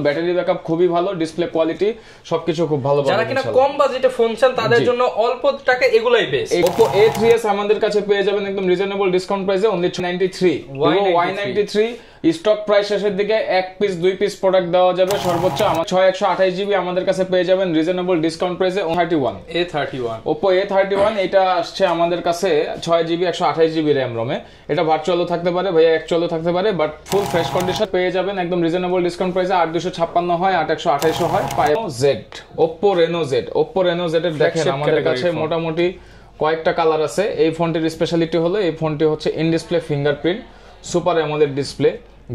Battery backup খুবই ভালো, display quality সবকিছু খুব ভালো। যারা কিনা কম বাজেটে ফোন চান তাদের জন্য অল্প টাকা এগুলাই বেস্ট। Oppo A3s আমাদের কাছে পেয়ে যাবেন একদম রিজনেবল ডিসকাউন্ট প্রাইসে অনলি 93। Y93 স্টক প্রাইস শেষের দিকে এক পিস দুই পিস প্রোডাক্ট দেওয়া যাবে সর্বোচ্চ। আমার 6128GB আমাদের কাছে পেয়ে যাবেন রিজনেবল ডিসকাউন্ট প্রাইসে 31। Oppo A31 এটা আসছে আমাদের কাছে 6GB 128GB RAM ROM-এ। এটা ভার্চুয়ালও থাকতে পারে ভাইয়া, অ্যাকচুয়ালও থাকতে পারে, বাট ফুল ফ্রেশ কন্ডিশন পেয়ে যাবেন একদম রিজনেবল ডিসকাউন্ট প্রাইসে। 8256 হয়, 8128 হয়। Oppo Reno Z এর দেখেন আমাদের কাছে মোটামুটি কয়েকটা কালার আছে। এই ফোনটির স্পেশালিটি হলো এই ফোনটি হচ্ছে in display fingerprint, super AMOLED display,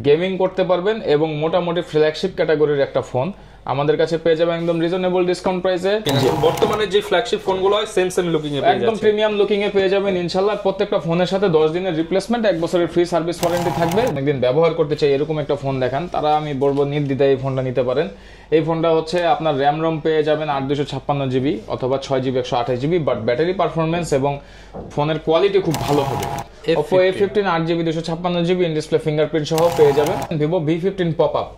gaming করতে পারবেন এবং মোটামুটি ফ্ল্যাগশিপ ক্যাটাগরির একটা ফোন আমাদের কাছে পেয়ে যাবেন একদম রিজনেবল ডিসকাউন্ট প্রাইসে। বর্তমানে যে ফ্ল্যাগশিপ ফোনগুলো হয় সেম লুকিং এ পেয়ে যাবেন, একদম প্রিমিয়াম লুকিং এ পেয়ে যাবেন ইনশাআল্লাহ। প্রত্যেকটা ফোনের সাথে 10 দিনের রিপ্লেসমেন্ট, 1 বছরের ফ্রি সার্ভিস ওয়ারেন্টি থাকবে। একদিন ব্যবহার করতে চাই এরকম একটা ফোন দেখান, তারা আমি বলবো নির্দ্বিধায় এই ফোনটা নিতে পারেন। এই ফোনটা হচ্ছে আপনার RAM ROM পেয়ে যাবেন 8256GB অথবা 6GB 128GB, but battery performance এবং ফোনের কোয়ালিটি খুব ভালো হবে। Oppo A15 8GB 256GB in display fingerprint সহ পেয়ে যাবেন। Vivo V15 পপআপ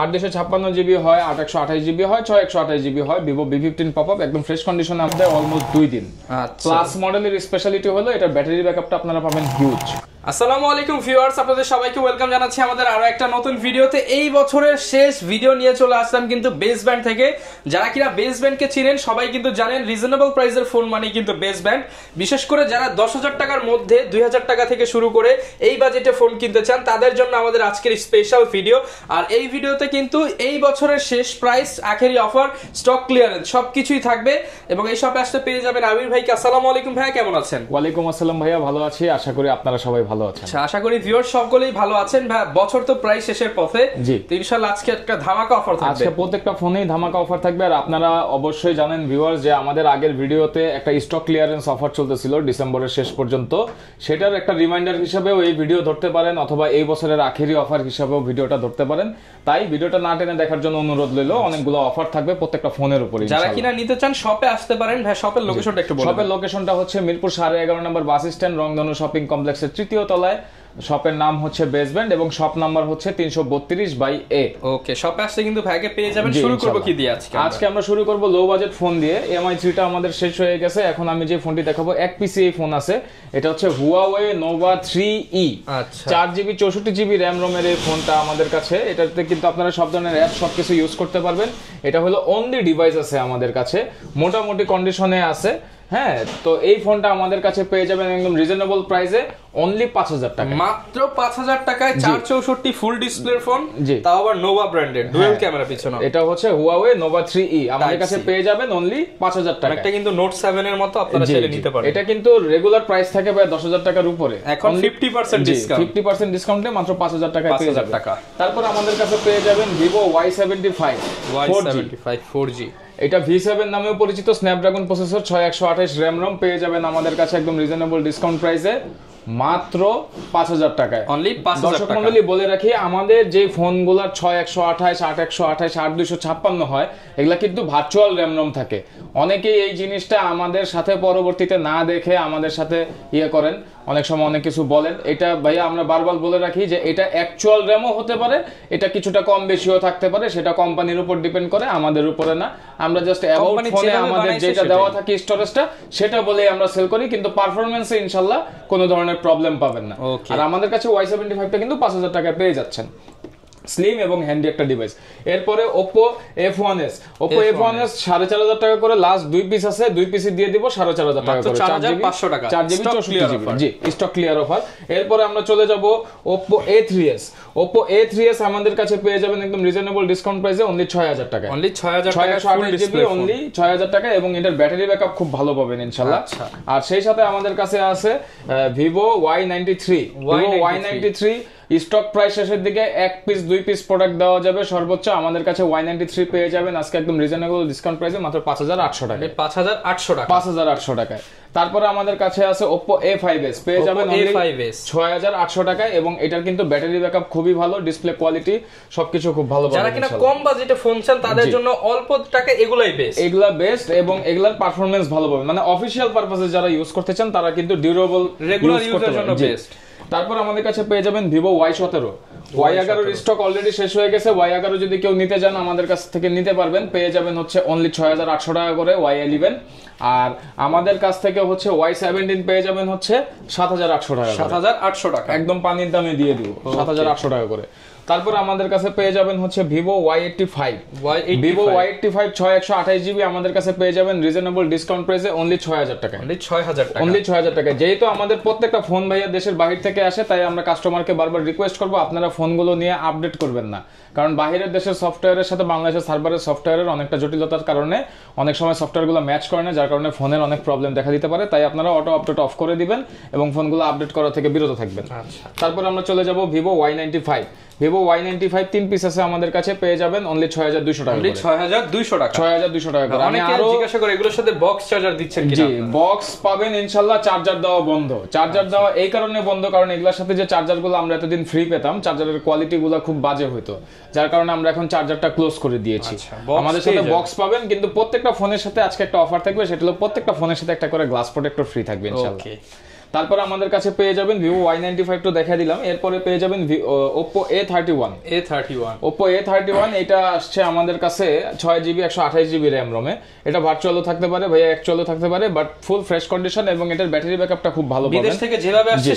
856GB হয়, 8128GB হয়, 6128GB হয়। Vivo V15 পপআপ একদম ফ্রেশ কন্ডিশনে আমাদের অলমোস্ট 2 দিন। প্লাস মডেলের স্পেশালিটি হলো এটা ব্যাটারি ব্যাকআপটা আপনারা পাবেন হিউজ। আসসালামু আলাইকুম ভিউয়ার্স, আপনাদের সবাইকে ওয়েলকাম জানাচ্ছি আমাদের আরো একটা নতুন ভিডিওতে। এই বছরের শেষ ভিডিও নিয়ে চলে আসলাম কিন্তু বেস ব্যান্ড থেকে। যারা কিনা বেস ব্যান্ডকে চিনেন সবাই কিন্তু জানেন রিজনেবল প্রাইসের ফোন মানে কিন্তু বেস ব্যান্ড। বিশেষ করে যারা 10,000 টাকার মধ্যে 2,000 টাকা থেকে শুরু করে এই বাজেটে ফোন কিনতে চান তাদের জন্য আমাদের আজকের স্পেশাল ভিডিও। আর এই ভিডিওতে কিন্তু এই বছরের শেষ প্রাইস, আখেরি অফার, স্টক ক্লিয়ারেন্স সবকিছুই থাকবে এবং এই শপে আসতে পেয়ে যাবেন আমির ভাইকে। আসসালামু আলাইকুম ভাইয়া, কেমন আছেন? ওয়ালাইকুম আসসালাম ভাইয়া, ভালো আছি, আশা করি আপনারা সবাই ভালো আছেন। আচ্ছা, আশা করি ভিউয়ার্স সকলেই ভালো আছেন। ভাই বছর তো প্রায় শেষের পথে, জি তো ইনশাআল্লাহ আজকে একটা ধামাকা অফার থাকবে। আজকে প্রত্যেকটা ফোনেই ধামাকা অফার থাকবে। আর আপনারা অবশ্যই জানেন ভিউয়ার্স যে আমাদের আগের ভিডিওতে একটা স্টক ক্লিয়ারেন্স অফার চলতেছিল ডিসেম্বরের শেষ পর্যন্ত, সেটার একটা রিমাইন্ডার হিসেবেও এই ভিডিও ধরতে পারেন অথবা এই বছরের আখেরি অফার হিসেবেও ভিডিওটা ধরতে পারেন। তাই ভিডিওটা না টেনে দেখার জন্য অনুরোধ রইল। অনেকগুলো অফার থাকবে প্রত্যেকটা ফোনের উপরে। যারা কিনা নিতে চান শপে আসতে পারেন। ভাই শপের লোকেশনটা একটু বলুন। শপের লোকেশনটা হচ্ছে মিরপুর 11.5 নম্বর বাস স্ট্যান্ড, রংধনু শপিং কমপ্লেক্সের 3য় তলায়। শপের নাম হচ্ছে বেস ব্যান্ড এবং শপ নাম্বার হচ্ছে 332/A। ওকে, শপে আসলে কিন্তু ভাইকে পেয়ে যাবেন। শুরু করব কি দিয়ে আজকে? আজকে আমরা শুরু করব লো বাজেট ফোন দিয়ে। MI3টা আমাদের শেষ হয়ে গেছে, এখন আমি যে ফোনটি দেখাবো এক পিসি এই ফোন আছে। এটা হচ্ছে Huawei Nova 3E। আচ্ছা, 4GB 64GB RAM ROM এর এই ফোনটা আমাদের কাছে। এটাতে কিন্তু আপনারা সব ধরনের অ্যাপ সবকিছু ইউজ করতে পারবেন। এটা হলো অনলি ডিভাইস আছে আমাদের কাছে, মোটামুটি কন্ডিশনে আছে। হ্যাঁ, তো এই ফোনটা আমাদের কাছে পেয়ে যাবেন একদম রিজনেবল প্রাইসে অনলি 5000 টাকা, মাত্র 5000 টাকায় 464 ফুল ডিসপ্লের ফোন, তাও আবার নোভা ব্র্যান্ডের ডুয়াল ক্যামেরা পিছনে। এটা হচ্ছে Huawei Nova 3E আমাদের কাছে পেয়ে যাবেন অনলি 5000 টাকা। এটা কিন্তু নোট 7 এর মতো আপনারা চাইলে নিতে পারেন। এটা কিন্তু রেগুলার প্রাইস থাকে প্রায় 10000 টাকার উপরে, এখন 50% ডিসকাউন্ট, 50% ডিসকাউন্টে মাত্র 5000 টাকায় পেয়ে যাবেন। তারপর আমাদের কাছে পেয়ে যাবেন Vivo Y75 4G। এটা V7 নামেও পরিচিত, স্ন্যাপড্রাগন প্রসেসর, 6128 RAM ROM পেয়ে যাবেন আমাদের কাছে একদম রিজনেবল ডিসকাউন্ট প্রাইসে মাত্র 5000 টাকায়। অনলি 5000 টাকা। দর্শক মণ্ডলী বলে রাখি, আমাদের যে ফোনগুলোর 6128 8128 8256 হয় এগুলা কিন্তু ভার্চুয়াল RAM ROM থাকে। অনেকেই এই জিনিসটা আমাদের সাথে পরবর্তীতে না দেখে আমাদের সাথে করেন, অনেক সময় অনেক কিছু বলেন। এটা ভাইয়া আমরা বারবার বলে রাখি যে এটা অ্যাকচুয়াল র্যামও হতে পারে, এটা কিছুটা কম বেশিও থাকতে পারে, সেটা কোম্পানির উপর ডিপেন্ড করে, আমাদের উপরে না। আমরা জাস্ট অ্যাবাউট ফোনে আমাদের যেটা দেওয়া থাকে স্টোরেজটা সেটা বলেই আমরা সেল করি, কিন্তু পারফরম্যান্সে ইনশাআল্লাহ কোনো ধরনের প্রবলেম পাবেন না। আর আমাদের কাছে Y75টা কিন্তু 5000 টাকায় পেয়ে যাচ্ছেন, স্লিম এবং হ্যান্ডি একটা ডিভাইস। এরপরে Oppo F1s 4500 টাকা করে লাস্ট 2 পিস আছে, 2 পিস দিয়ে দিব 4500 টাকা করে, 4500 টাকা 4GB 64GB। জি, স্টক ক্লিয়ার অফার। এরপরে আমরা চলে যাব Oppo A3s আমাদের কাছে পেয়ে যাবেন একদম রিজনেবল ডিসকাউন্ট প্রাইসে অনলি 6000 টাকা, অনলি 6000 টাকা ফুল ডিসপ্লে, অনলি 6000 টাকা এবং এটার ব্যাটারি ব্যাকআপ খুব ভালো পাবেন ইনশাআল্লাহ। আর সেই সাথে আমাদের কাছে আছে Vivo Y93 স্টক প্রাইস শেষের দিকে এক পিস দুই পিস প্রোডাক্ট দেওয়া যাবে সর্বোচ্চ। আমাদের কাছে Y93 পেয়ে যাবেন আজকে একদম রিজনেবল ডিসকাউন্ট প্রাইসে মাত্র 5800 টাকা, 5800 টাকায়। তারপরে আমাদের কাছে আছে Oppo A5s পেয়ে যাবেন 6800 টাকায় এবং এটার কিন্তু ব্যাটারি ব্যাকআপ খুবই ভালো, ডিসপ্লে কোয়ালিটি সবকিছু খুব ভালো। যারা কিনা কম বাজেটে ফোন চান তাদের জন্য অল্প টাকা এগুলাই বেস্ট এবং এগুলার পারফরম্যান্স ভালো পাবেন, মানে অফিশিয়াল পারপাসে যারা ইউজ করতে চান তারা কিন্তু ডিউরেবল রেগুলার ইউজের জন্য বেস্ট। তারপর আমাদের কাছে পেয়ে যাবেন Vivo Y11 এর স্টক অলরেডি শেষ হয়ে গেছে। Y11 যদি কেউ নিতে চান আমাদের কাছ থেকে নিতে পারবেন, পেয়ে যাবেন হচ্ছে অনলি 6800 টাকা করে Y11। আর আমাদের কাছ থেকে হচ্ছে Y17 পেয়ে যাবেন হচ্ছে 7800 টাকা, 7800 টাকা একদম পানির দামে দিয়ে দিব 7800 টাকা করে। তারপর আমাদের কাছে পেয়ে যাবেন হচ্ছে Vivo Y85। Vivo Y85 6128 GB আমাদের কাছে পেয়ে যাবেন রিজনেবল ডিসকাউন্ট প্রাইসে অনলি 6000 টাকা, অনলি 6000 টাকা। যেহেতু আমাদের প্রত্যেকটা ফোন ভাইয়া দেশের বাহির থেকে আসে, তাই আমরা কাস্টমারকে বারবার রিকোয়েস্ট করব আপনারা ফোনগুলো নিয়ে আপডেট করবেন না, কারণ বাহিরের দেশের সফটওয়্যারের সাথে বাংলাদেশের সার্ভারের সফটওয়্যারের অনেকটা জটিলতার কারণে অনেক সময় সফটওয়্যারগুলো ম্যাচ করে না, যার কারণে ফোনের অনেক প্রবলেম দেখা দিতে পারে। তাই আপনারা অটো আপডেট অফ করে দিবেন এবং ফোনগুলো আপডেট করা থেকে বিরত থাকবেন। তারপর আমরা চলে যাব Vivo Y95। Vivo Y95 3 piece আছে আমাদের কাছে, পেয়ে যাবেন অনলি 6200 টাকা, 6200 টাকা, 6200 টাকা করে। আমি আরো জিজ্ঞাসা করে এগুলোর সাথে বক্স চার্জার দিচ্ছেন কিনা? জি, বক্স পাবেন ইনশাআল্লাহ। চার্জার দেওয়া বন্ধ, চার্জার দেওয়া এই কারণে বন্ধ কারণ এগুলোর সাথে যে চার্জারগুলো আমরা এতদিন ফ্রি পেতাম, চার্জারের কোয়ালিটিগুলো খুব বাজে হতো, যার কারণে আমরা এখন চার্জারটা ক্লোজ করে দিয়েছি। আমাদের সাথে বক্স পাবেন, কিন্তু প্রত্যেকটা ফোনের সাথে আজকে একটা অফার থাকবে, সেটা হলো প্রত্যেকটা ফোনের সাথে একটা করে গ্লাস প্রোটেক্টর ফ্রি থাকবে ইনশাআল্লাহ। তারপর আমাদের কাছে পেয়ে যাবেন Vivo Y95 তো দেখা দিলাম, এরপরে পেয়ে যাবেন Oppo A31। Oppo A31 এটা আসছে আমাদের কাছে 6GB 128GB RAM ROM-এ। এটা ভার্চুয়ালও থাকতে পারে ভাইয়া, অ্যাকচুয়ালও থাকতে পারে, বাট ফুল ফ্রেশ কন্ডিশন এবং এটার ব্যাটারি ব্যাকআপটা খুব ভালো পাবেন। বিদেশ থেকে যেভাবে আসছে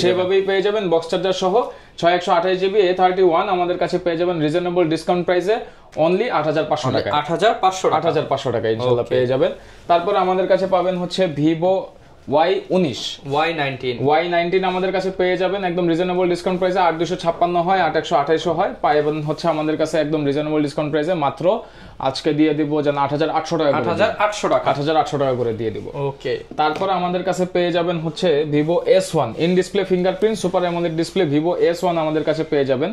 সেভাবেই পেয়ে যাবেন বক্স চার্জার সহ। 6128GB A31 আমাদের কাছে পেয়ে যাবেন রিজনেবল ডিসকাউন্ট প্রাইসে অনলি 8500 টাকা, 8500 টাকা ইনশাআল্লাহ পেয়ে যাবেন। তারপর আমাদের কাছে পাবেন হচ্ছে Vivo Y19 আমাদের কাছে পেয়ে যাবেন একদম রিজনেবল ডিসকাউন্ট প্রাইসে। 8256 হয়, 8128 হয়, পাবেন হচ্ছে আমাদের কাছে একদম রিজনেবল ডিসকাউন্ট প্রাইসে মাত্র আজকে দিয়ে দিব যেন 8800 টাকা, 8800 টাকা করে দিয়ে দিব। ওকে। তারপর আমাদের কাছে পেয়ে যাবেন হচ্ছে Vivo S1 in display fingerprint super AMOLED display. Vivo S1 আমাদের কাছে পেয়ে যাবেন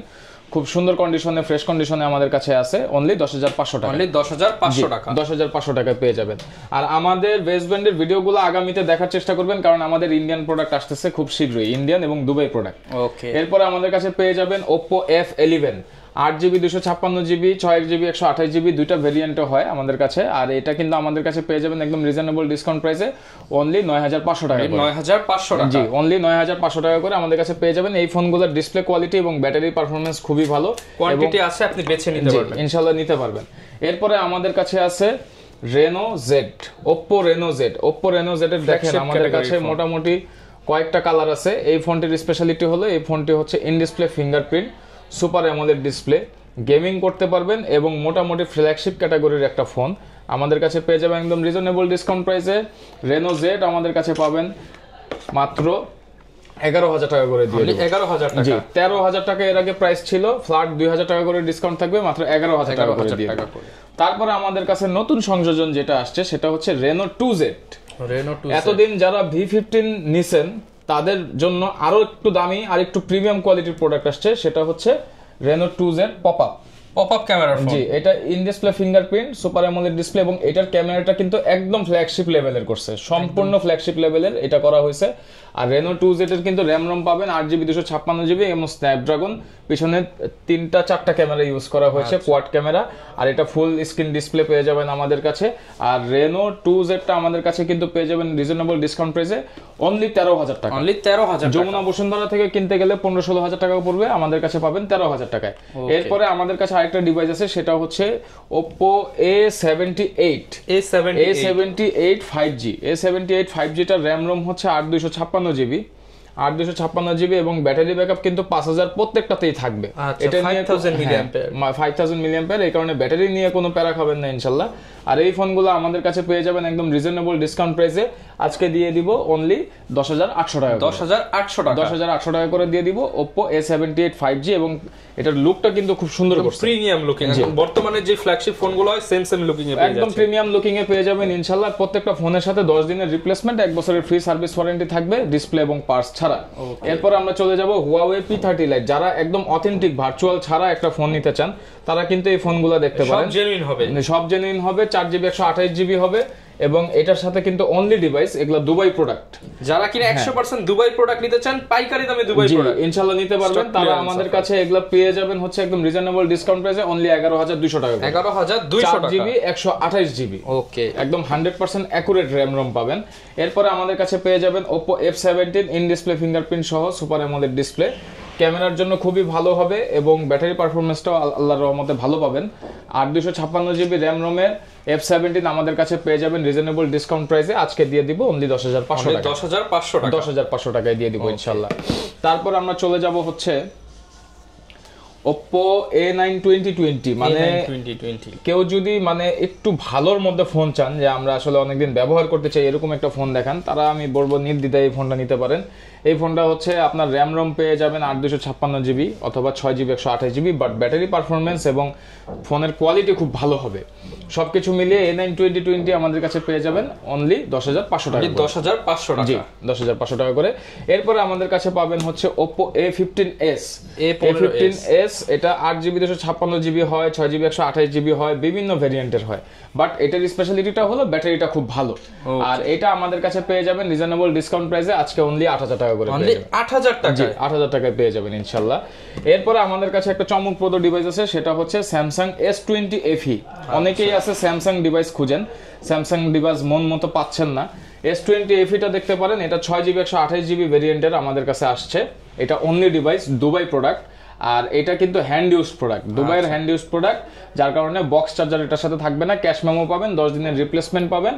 খুব সুন্দর কন্ডিশনে, ফ্রেশ কন্ডিশনে আমাদের কাছে আছে অনলি 10500 টাকা, অনলি 10500 টাকা, 10500 টাকায় পেয়ে যাবেন। আর আমাদের বেস্ট ব্র্যান্ডের ভিডিওগুলো আগামীতে দেখার চেষ্টা করবেন, কারণ আমাদের ইন্ডিয়ান প্রোডাক্ট আসতেছে খুব শীঘ্রই, ইন্ডিয়ান এবং দুবাই প্রোডাক্ট। ওকে। এরপরে আমাদের কাছে পেয়ে যাবেন Oppo F11 8GB 256GB 6GB 128GB দুইটা ভেরিয়েন্টও হয় আমাদের কাছে। আর এটা কিন্তু আমাদের কাছে পেয়ে যাবেন একদম রিজনেবল ডিসকাউন্ট প্রাইসে অনলি 9500 টাকা, 9500 টাকা, জি অনলি 9500 টাকা করে আমাদের কাছে পেয়ে যাবেন। এই ফোনগুলোর ডিসপ্লে কোয়ালিটি এবং ব্যাটারি পারফরম্যান্স খুবই ভালো, কোয়ান্টিটি আছে, আপনি বেছে নিতে পারবেন, ইনশাআল্লাহ নিতে পারবেন। এরপরে আমাদের কাছে আছে Reno Z, Oppo Reno Z এর দেখেন আমাদের কাছে মোটামুটি কয়েকটা কালার আছে। এই ফোনটির স্পেশালিটি হলো এই ফোনটি হচ্ছে in display fingerprint super AMOLED display, gaming করতে পারবেন এবং মোটামুটি ফ্ল্যাগশিপ ক্যাটাগরির একটা ফোন আমাদের কাছে পেয়ে যাবেন একদম রিজনেবল ডিসকাউন্ট প্রাইসে। Reno Z আমাদের কাছে পাবেন মাত্র 11000 টাকা করে দিয়ে দিই, 11000 টাকা, জি 13000 টাকা এর আগে প্রাইস ছিল, ফ্ল্যাট 2000 টাকা করে ডিসকাউন্ট থাকবে, মাত্র 11000 টাকা করে দিয়ে দিই। তারপরে আমাদের কাছে নতুন সংযোজন যেটা আসছে সেটা হচ্ছে Reno 2Z। এতদিন যারা V15 নিছেন তাদের জন্য আরো একটু দামি আর একটু প্রিমিয়াম কোয়ালিটির প্রোডাক্ট আসছে, সেটা হচ্ছে Reno 2Z popup camera phone. জি, এটা in display fingerprint super AMOLED display এবং এটার ক্যামেরাটা কিন্তু একদম ফ্ল্যাগশিপ লেভেলের করছে, সম্পূর্ণ ফ্ল্যাগশিপ লেভেলের এটা করা হয়েছে। আর Reno 2Z এর কিন্তু RAM ROM পাবেন 8GB 256GB এবং স্ন্যাপড্রাগন, পিছনে 3-4টা ক্যামেরা ইউজ করা হয়েছে, কোয়াড ক্যামেরা, আর এটা ফুল স্ক্রিন ডিসপ্লে পেয়ে যাবেন আমাদের কাছে। আর Reno 2Z টা আমাদের কাছে কিন্তু পেয়ে যাবেন রিজনেবল ডিসকাউন্ট প্রাইসে অনলি 13000 টাকা, অনলি 13000 টাকা। যমুনা বসুন্ধরা থেকে কিনতে গেলে 15-16 টাকা পড়বে, আমাদের কাছে পাবেন 13000 টাকায়। এরপরে আমাদের কাছে আরেকটা ডিভাইস আছে, সেটা হচ্ছে Oppo A78 5G। A78 5G টার RAM ROM হচ্ছে 8256GB এবং ব্যাটারি ব্যাকআপ কিন্তু 5000 প্রত্যেকটাতেই থাকবে। এটা 5000 mAh, এই কারণে ব্যাটারি নিয়ে কোনো প্যারা খাবেন না ইনশাআল্লাহ। আর এই ফোনগুলো আমাদের কাছে পেয়ে যাবেন একদম রিজনেবল ডিসকাউন্ট প্রাইসে, আজকে দিয়ে দিব অনলি 10800 টাকা, 10800 টাকা করে দিয়ে দিব Oppo A78 5G এবং এটার লুকটা কিন্তু খুব সুন্দর করছে, প্রিমিয়াম লুকিং। বর্তমানে যে ফ্ল্যাগশিপ ফোনগুলো হয় সেম লুকিং এ পেয়ে যাবেন, একদম প্রিমিয়াম লুকিং এ পেয়ে যাবেন ইনশাআল্লাহ। প্রত্যেকটা ফোনের সাথে 10 দিনের রিপ্লেসমেন্ট, 1 বছরের ফ্রি সার্ভিস ওয়ারেন্টি থাকবে ডিসপ্লে এবং পার্টস ছাড়া। এরপর আমরা চলে যাব Huawei P30 Lite। যারা একদম অথেন্টিক ভার্চুয়াল ছাড়া একটা ফোন নিতে চান তারা কিন্তু এই ফোনগুলো দেখতে পারেন, সব জেনুইন হবে, 4GB 128GB হবে এবং এটার সাথে কিন্তু অনলি ডিভাইস এগুলা দুবাই প্রোডাক্ট। যারা কিনা 100% দুবাই প্রোডাক্ট নিতে চান, পাইকারি দামে দুবাই প্রোডাক্ট ইনশাআল্লাহ নিতে পারবেন, তারা আমাদের কাছে এগুলা পেয়ে যাবেন হচ্ছে একদম রিজনেবল ডিসকাউন্ট প্রাইসে অনলি 11200 টাকা, 11200 টাকা, 4GB 128GB। ওকে, একদম 100% অ্যাকুরেট RAM ROM পাবেন। এরপরে আমাদের কাছে পেয়ে যাবেন Oppo F17 in display fingerprint সহ সুপার অ্যামোলেড ডিসপ্লে। ক্যামেরার জন্য খুবই ভালো হবে এবং ব্যাটারি পারফরমেন্সটাও আল্লাহর রহমতে ভালো পাবেন। 8/256 GB র্যাম রোমের F17 আমাদের কাছে পেয়ে যাবেন রিজনেবল ডিসকাউন্ট প্রাইসে। আজকে দিয়ে দিব অনলি 10,500 টাকা। 10,500 টাকায় দিয়ে দিব ইনশাআল্লাহ। তারপর আমরা চলে যাব হচ্ছে Oppo A9 2020। মানে কেউ যদি মানে একটু ভালোর মধ্যে ফোন চান, যে আমরা আসলে অনেকদিন ব্যবহার করতে চাই এরকম একটা ফোন দেখান, তারা আমি বলবো নির্দ্বিধায় এই ফোনটা নিতে পারেন। এই ফোনটা হচ্ছে আপনার র্যাম রোম পেয়ে যাবেন 8/256 GB অথবা 6GB 128 GB, but battery performance এবং ফোনের কোয়ালিটি খুব ভালো হবে। সবকিছু মিলিয়ে A9 2020 আমাদের কাছে পেয়ে যাবেন অনলি 10,500 টাকা। 10,500 টাকা। জি 10,500 টাকা করে। এরপরে আমাদের কাছে পাবেন হচ্ছে Oppo A15s। A15s এটা 8GB 256 GB হয়, 6GB 128 GB হয়, বিভিন্ন ভেরিয়েন্টের হয়, বাট এটার স্পেশালিটিটা হলো ব্যাটারিটা খুব ভালো। আর এটা আমাদের কাছে পেয়ে যাবেন রিজনেবল ডিসকাউন্ট প্রাইসে আজকে অনলি 8,000 টাকা করে। অনলি 8,000 টাকা। জি 8,000 টাকায় পেয়ে যাবেন ইনশাআল্লাহ। এরপরে আমাদের কাছে একটা চমকপ্রদ ডিভাইস আছে, সেটা হচ্ছে Samsung S20 FE। অনেকেই আছে স্যামসাং ডিভাইস খুঁজেন, স্যামসাং ডিভাইস মন মতো পাচ্ছেন না, S20 FE-টা দেখতে পারেন। এটা 6GB 128 GB ভেরিয়েন্টের আমাদের কাছে আসছে। এটা অনলি ডিভাইস, দুবাই প্রোডাক্ট। আর এটা কিন্তু হ্যান্ড ইউজ প্রোডাক্ট, দুবাইয়ের হ্যান্ড ইউজ প্রোডাক্ট, যার কারণে বক্স চার্জার এটার সাথে থাকবে না। ক্যাশ মেমো পাবেন, 10 দিনের রিপ্লেসমেন্ট পাবেন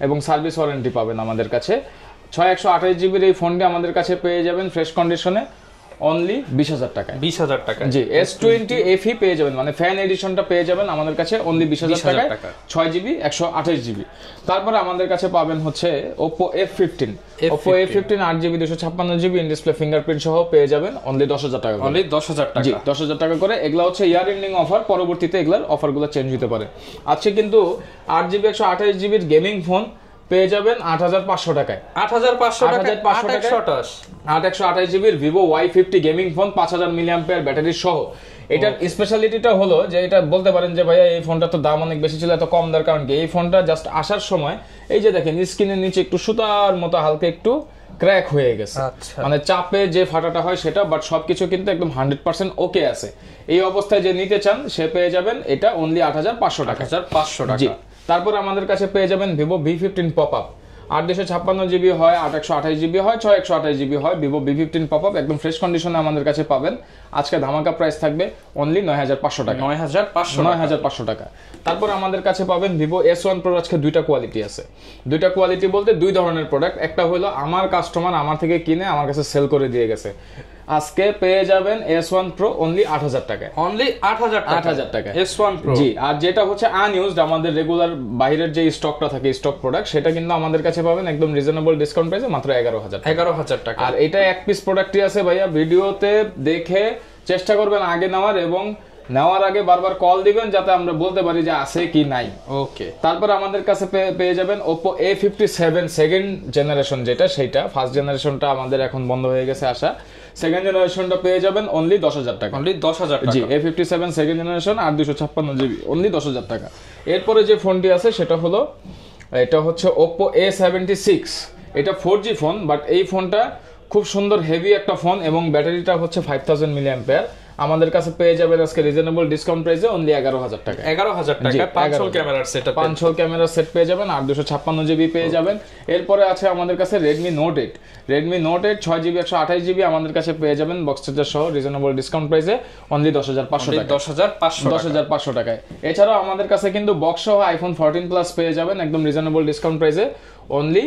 এবং সার্ভিস ওয়ারেন্টি পাবেন আমাদের কাছে। 128 GB এই ফোনটি আমাদের কাছে পেয়ে যাবেন ফ্রেশ কন্ডিশনে অনলি 20,000 টাকা। 20,000 টাকা। জি S20 FE পেয়ে যাবেন, মানে ফ্যান এডিশনটা পেয়ে যাবেন আমাদের কাছে অনলি 20,000 টাকায়, 6GB 128 GB। তারপরে আমাদের কাছে পাবেন হচ্ছে Oppo F15। Oppo A15 8GB 256 GB in display fingerprint সহ পেয়ে যাবেন অনলি 10,000 টাকা। অনলি 10,000 টাকা। জি 10,000 টাকা করে। এগুলা হচ্ছে ইয়ার এন্ডিং অফার, পরবর্তীতে এগুলার অফারগুলো চেঞ্জ হতে পারে। আজকে কিন্তু 8GB 128 GB গেমিং ফোন পেয়ে যাবেন 8,500 টাকায়। 8,500 টাকা। 8/128 GB Vivo Y50 gaming phone 5,000 mAh battery সহ। এটার স্পেশালিটিটা হলো যে এটা বলতে পারেন যে ভাইয়া এই ফোনটা তো দাম অনেক বেশি ছিল, এত কম দার কারণ কি? এই ফোনটা জাস্ট আসার সময় এই যে দেখেন স্ক্রিনের নিচে একটু সুতার মতো হালকা একটু ক্র্যাক হয়ে গেছে, মানে চাপে যে ফাটাটা হয় সেটা, বাট সবকিছু কিন্তু একদম 100% ওকে আছে। এই অবস্থায় যে নিতে চান সে পেয়ে যাবেন এটা অনলি 8,500 টাকা। 8,500 টাকা। জি তারপর আমাদের কাছে পেয়ে যাবেন Vivo V15 পপআপ। 8/256 GB হয়, 8/128 GB হয়, 6/128 GB হয়। Vivo V15 পপআপ একদম ফ্রেশ কন্ডিশনে আমাদের কাছে পাবেন। আজকে ধামাকা প্রাইস থাকবে অনলি 9,500 টাকা। 9,500 টাকা। তারপর আমাদের কাছে পাবেন Vivo S1 Pro। আজকে দুইটা কোয়ালিটি আছে, দুইটা কোয়ালিটি বলতে দুই ধরনের প্রোডাক্ট। একটা হলো আমার কাস্টমার আমার থেকে কিনে আমার কাছে সেল করে দিয়ে গেছে, আজকে পেয়ে যাবেন S1 Pro অনলি 8,000 টাকায়। অনলি 8,000 টাকা S1 Pro। জি আর যেটা হচ্ছে আনইউজড আমাদের রেগুলার বাইরের যে স্টকটা থাকে স্টক প্রোডাক্ট, সেটা কিন্তু আমাদের কাছে পাবেন একদম রিজনেবল ডিসকাউন্ট প্রাইসে মাত্র 11,000 টাকা। আর এটা এক পিস প্রোডাক্টই আছে ভাইয়া, ভিডিওতে দেখে চেষ্টা করবেন আগে নেওয়ার এবং নেওয়ার আগে বারবার কল দিবেন যাতে আমরা বলতে পারি যে আছে কি নাই। ওকে। তারপর আমাদের কাছে পেয়ে যাবেন Oppo A57 সেকেন্ড জেনারেশন, যেটা সেইটা ফার্স্ট জেনারেশনটা আমাদের এখন বন্ধ হয়ে গেছে আসা। সেকেন্ড জেনারেশনটা পেয়ে যাবেন অনলি 10,000 টাকা। অনলি 10,000 টাকা। জি A57 second generation 8/256 GB only 10,000 টাকা। এরপরে যে ফোনটি আছে সেটা হলো এটা হচ্ছে Oppo A76। এটা 4G ফোন, বাট এই ফোনটা খুব সুন্দর হেভি একটা ফোন এবং ব্যাটারিটা হচ্ছে 5,000 mAh। আমাদের কাছে পেয়ে যাবেন আজকে রিজনেবল ডিসকাউন্ট প্রাইসে অনলি 11,000 টাকা। 11,000 টাকা 500 ক্যামেরার সেট। 500 ক্যামেরার সেট পেয়ে যাবেন, 8/256 GB পেয়ে যাবেন। এরপরে আছে আমাদের কাছে Redmi Note 8। Redmi Note 8 6GB 128 GB আমাদের কাছে পেয়ে যাবেন বক্স চার্জার সহ রিজনেবল ডিসকাউন্ট প্রাইসে অনলি 10,500 টাকা। 10,500 টাকায়। এছাড়াও আমাদের কাছে কিন্তু বক্স সহ iPhone 14 Plus পেয়ে যাবেন একদম রিজনেবল ডিসকাউন্ট প্রাইসে অনলি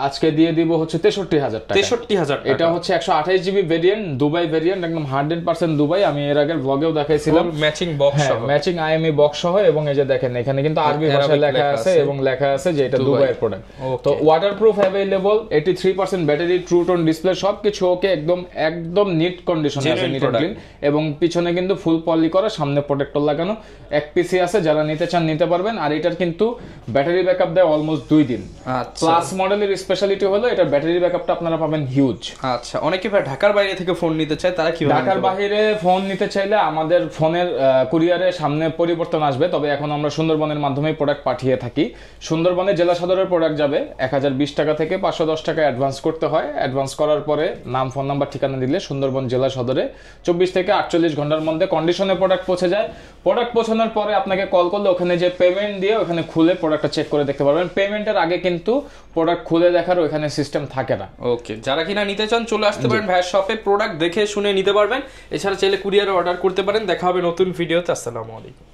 আজকে দিয়ে দিব হচ্ছে 63,000 টাকা। 63,000 টাকা। এটা হচ্ছে 128 GB ভেরিয়েন্ট, দুবাই ভেরিয়েন্ট, একদম 100% দুবাই। আমি এর আগের ব্লগেও দেখাইছিলাম ম্যাচিং বক্স সহ, ম্যাচিং IMEI বক্স সহ। এবং এই যে দেখেন এখানে কিন্তু আরবি ভাষায় লেখা আছে এবং লেখা আছে যে এটা দুবাইয়ের প্রোডাক্ট। তো waterproof available, 83% battery, true tone display, সবকিছু ওকে, একদম নিট কন্ডিশনে আছে, নিট এন্ড ক্লিন। এবং পিছনে কিন্তু ফুল পলি করা, সামনে প্রোটেক্টর লাগানো, এক পিসি আছে, যারা নিতে চান নিতে পারবেন। আর এটার কিন্তু ব্যাটারি ব্যাকআপ দেয় অলমোস্ট 2 দিন। প্লাস মডেলের স্পেশালিটি হলো এটা ব্যাটারি ব্যাকআপটা আপনারা পাবেন হিউজ। আচ্ছা, অনেকে ভাই ঢাকার বাইরে থেকে ফোন নিতে চায়, তারা কিভাবে? ঢাকার বাইরে ফোন নিতে চাইলে আমাদের ফোনের কুরিয়ারে সামনে পরিবর্তন আসবে, তবে এখন আমরা সুন্দরবনের মাধ্যমে প্রোডাক্ট পাঠিয়ে থাকি। সুন্দরবনে জেলা সদরের প্রোডাক্ট যাবে 1020 টাকা থেকে 510 টাকা অ্যাডভান্স করতে হয়। অ্যাডভান্স করার পরে নাম, ফোন নাম্বার, ঠিকানা দিলে সুন্দরবন জেলা সদরে 24 থেকে 48 ঘন্টার মধ্যে কন্ডিশনে প্রোডাক্ট পৌঁছে যায়। প্রোডাক্ট পৌঁছানোর পরে আপনাকে কল করলে ওখানে যে পেমেন্ট দিয়ে ওখানে খুলে প্রোডাক্টটা চেক করে দেখতে পারবেন। পেমেন্টের আগে কিন্তু প্রোডাক্ট প্রোডাক্ট খুলে দেখার ওখানে সিস্টেম থাকে না। ওকে, যারা কিনা নিতে চান চলে আসতে পারেন ভাইয়ের শপে, প্রোডাক্ট দেখে শুনে নিতে পারবেন। এছাড়া চাইলে কুরিয়ারে অর্ডার করতে পারেন। দেখা হবে নতুন ভিডিওতে। আসসালামু আলাইকুম।